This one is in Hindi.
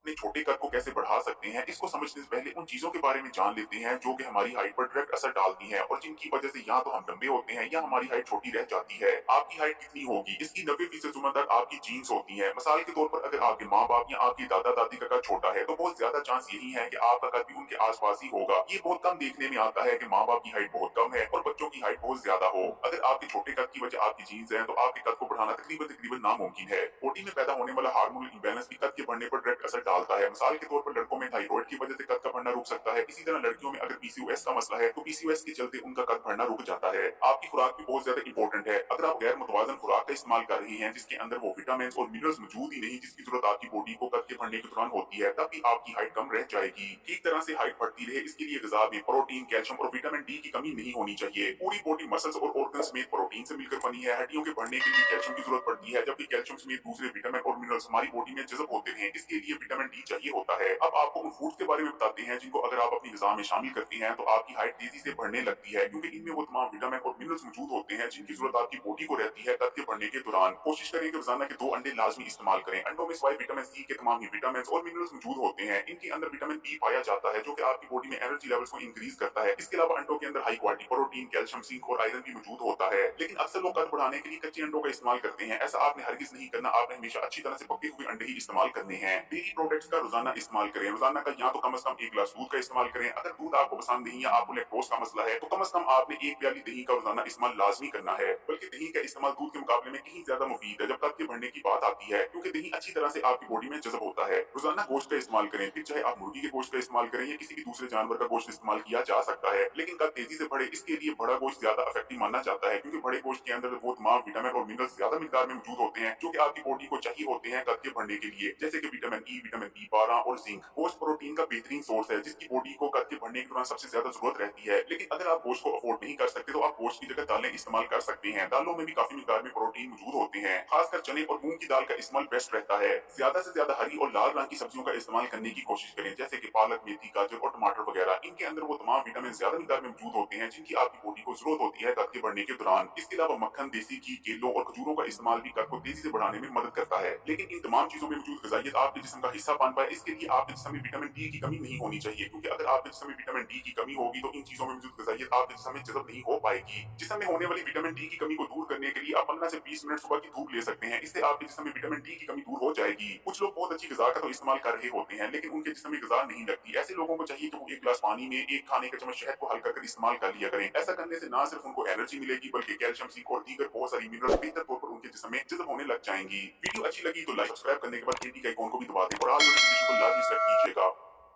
अपने छोटे कद को कैसे बढ़ा सकते हैं, इसको समझने से पहले उन चीजों के बारे में जान लेते हैं जो कि हमारी हाइट पर डायरेक्ट असर डालती हैं और जिनकी वजह से या तो हम लंबे होते हैं या हमारी हाइट छोटी रह जाती है। आपकी हाइट कितनी होगी, इसकी 90% जिम्मेदार आपकी जीन्स होती है। मिसाल के तौर पर अगर आपके माँ बाप या आपकी दादा दादी का कद छोटा है तो बहुत ज्यादा चांस यही है कि आपका कद भी उनके आसपास ही होगा। ये बहुत कम देखने में आता है कि माँ बाप की हाइट बहुत कम है और बच्चों की हाइट बहुत ज्यादा हो। अगर आपके छोटे कद की वजह आपकी जीन्स है तो आपके कद को बढ़ाना तकरीबन तकरीबन नामुमकिन है। बॉडी में पैदा होने वाला हार्मोनल इम्बैलेंस भी कद के बढ़ने पर डायरेक्ट असर डालता है। मिसाल के तौर पर लड़कों में थायराइड की वजह से कद का बढ़ना रुक सकता है। इसी तरह लड़कियों में अगर पीसीओएस का मसला है तो पीसीओएस के चलते उनका कद बढ़ना रुक जाता है। आपकी खुराक भी बहुत ज्यादा इंपॉर्टेंट है। अगर आप गैर मुतवाजन खुराक का इस्तेमाल कर रही हैं जिसके अंदर वो विटामिन और मिनरल्स मौजूद ही नहीं जिसकी जरूरत आपकी बॉडी को कद के बढ़ने के दौरान होती है, तब भी आपकी हाइट कम रह जाएगी। ठीक तरह से हाइट बढ़ती रहे इसके लिए ग़िज़ा में प्रोटीन, कैल्शियम और विटामिन डी की कमी नहीं होनी चाहिए। पूरी बॉडी मसल्स और ऑर्गन्स में प्रोटीन से मिलकर बनी है। हड्डियों के बढ़ने के लिए कैल्शियम की जरूरत पड़ती है, जबकि कैल्शियम समेत दूसरे विटामिन और मिनरल्स हमारी बॉडी में जज़ब होते हैं। इसके लिए विटामिन डी चाहिए होता है। अब आपको उन फूड्स के बारे में बताते हैं जिनको अगर आप अपनी ग़िज़ा में शामिल करती हैं तो आपकी हाइट तेजी से बढ़ने लगती है, क्योंकि इनमें वो तमाम विटामिन और मिनरल्स मौजूद होते हैं जिनकी जरूरत आपकी बॉडी को रहती है कद के बढ़ने के दौरान। कोशिश करें कि रोजाना के 2 अंडे लाजमी इस्तेमाल करें। अंडों में सिवाय विटामिन सी के तमाम ही विटामिन और मिनरल्स मौजूद होते हैं। इनके अंदर विटामिन बी पाया जाता है जो कि आपकी बॉडी में एनर्जी लेवल्स को इंक्रीज करता है। इसके अलावा अंडों के अंदर high quality protein, calcium, zinc और आयरन भी मौजूद होता है। लेकिन अक्सर लोग कद बढ़ाने के लिए कच्चे अंडों का इस्तेमाल करते हैं। ऐसा आपने हरगिज नहीं करना। आपने हमेशा अच्छी तरह से पके हुए अंडे ही इस्तेमाल करने हैं। डेयरी प्रोडक्ट्स का रोजाना इस्तेमाल करें। रोजाना का या तो कम से कम 1 गिलास दूध का इस्तेमाल करें। अगर दूध आपको पसंद नहीं या आपको लैक्टोज का मसला है तो कम से कम आपने 1 प्याली दही का रोजाना इस्तेमाल लाजमी करना है। बल्कि दही का इस्तेमाल दूध के मुकाबले में कहीं ज्यादा मुफीद है जब कद के बढ़ने की बात आती है, क्योंकि दही अच्छी तरह से आपकी बॉडी में जज़ब होता है। रोजाना गोश्त का इस्तेमाल करें, फिर चाहे आप मुर्गी के गोश्त का इस्तेमाल करें या किसी भी दूसरे जानवर का गोश्त इस्तेमाल किया जा सकता है। लेकिन कद तेजी से बढ़े इसके लिए बड़ा गोश्त ज्यादा इफेक्टिव माना जाता है, क्योंकि बड़े गोश्त के अंदर वो तमाम विटामिन और मिनरल्स ज्यादा मिकदार में मौजूद होते हैं जो कि आपकी बॉडी को चाहिए होते हैं कद के बढ़ने के लिए, जैसे कि विटामिन ई, विटामिन बी12 और जिंक। गोश्त प्रोटीन का बेहतरीन सोर्स है जिसकी बॉडी को कद के बढ़ने के दौरान सबसे ज्यादा जरूरत रहती है। लेकिन अगर आप गोश्त को अफोर्ड नहीं कर सकते तो आप गोश्त की जगह दालें इस्तेमाल कर सकते हैं। दालों में भी काफी मिकदार में प्रोटीन मौजूद होते हैं। खासकर चने और मूंग की दाल का इस्तेमाल बेस्ट रहता है। ज्यादा से ज्यादा हरी और लाल रंग की सब्जियों का इस्तेमाल करने की कोशिश करें, जैसे कि पालक, मेथी, गाजर और टमाटर वगैरह। इनके अंदर वो तमाम विटामिन ज्यादा मिकदार में मौजूद होते हैं जिनकी आपकी बॉडी को जरूरत होती है कद के बढ़ने के दौरान। इसके अलावा मक्खन, देसी घी, केलों और खजूरों का इस्तेमाल भी कद को तेजी से बढ़ाने में मदद करता है। लेकिन इन तमाम चीजों में मौजूद ग़िज़ाइयत आपके जिस्म का हिस्सा बन पाए इसके लिए आपके जिस्म में विटामिन डी की कमी नहीं होनी चाहिए, क्योंकि अगर आपके जिस्म में विटामिन डी की कमी होगी तो इन चीजों में मौजूद ग़िज़ाइयत आपके जिस्म में जज़ब नहीं हो पाएगी। जिस्म में होने वाली विटामिन डी की कमी को दूर करने के लिए आप 15 से 20 मिनट सुबह की धूप ले सकते हैं। इससे आपके जिस्म में विटामिन डी की कमी दूर हो जाएगी। कुछ लोग बहुत अच्छी ग़िज़ा का तो इस्तेमाल कर रहे होते हैं लेकिन उनके जिस्म में ग़िज़ा नहीं लगती। ऐसे लोगों को चाहिए कि वो 1 गिलास पानी में 1 खाने का चम्मच शहद को हल कर इस्तेमाल कर लिया करें। ऐसा करने से ना सिर्फ उनको एनर्जी मिलेगी बल्कि कैल्शियम, जिंक और दीगर बहुत सारी मिनरल्स बेहतर तौर पर उनके जिस्म में जज़ब होने लग जाएंगी। वीडियो अच्छी लगी तो लाइक, सब्सक्राइब करने के बाद घंटी के आइकॉन को भी दबा दें और ऑल नोटिफिकेशन को लाजमी सेट कीजिएगा।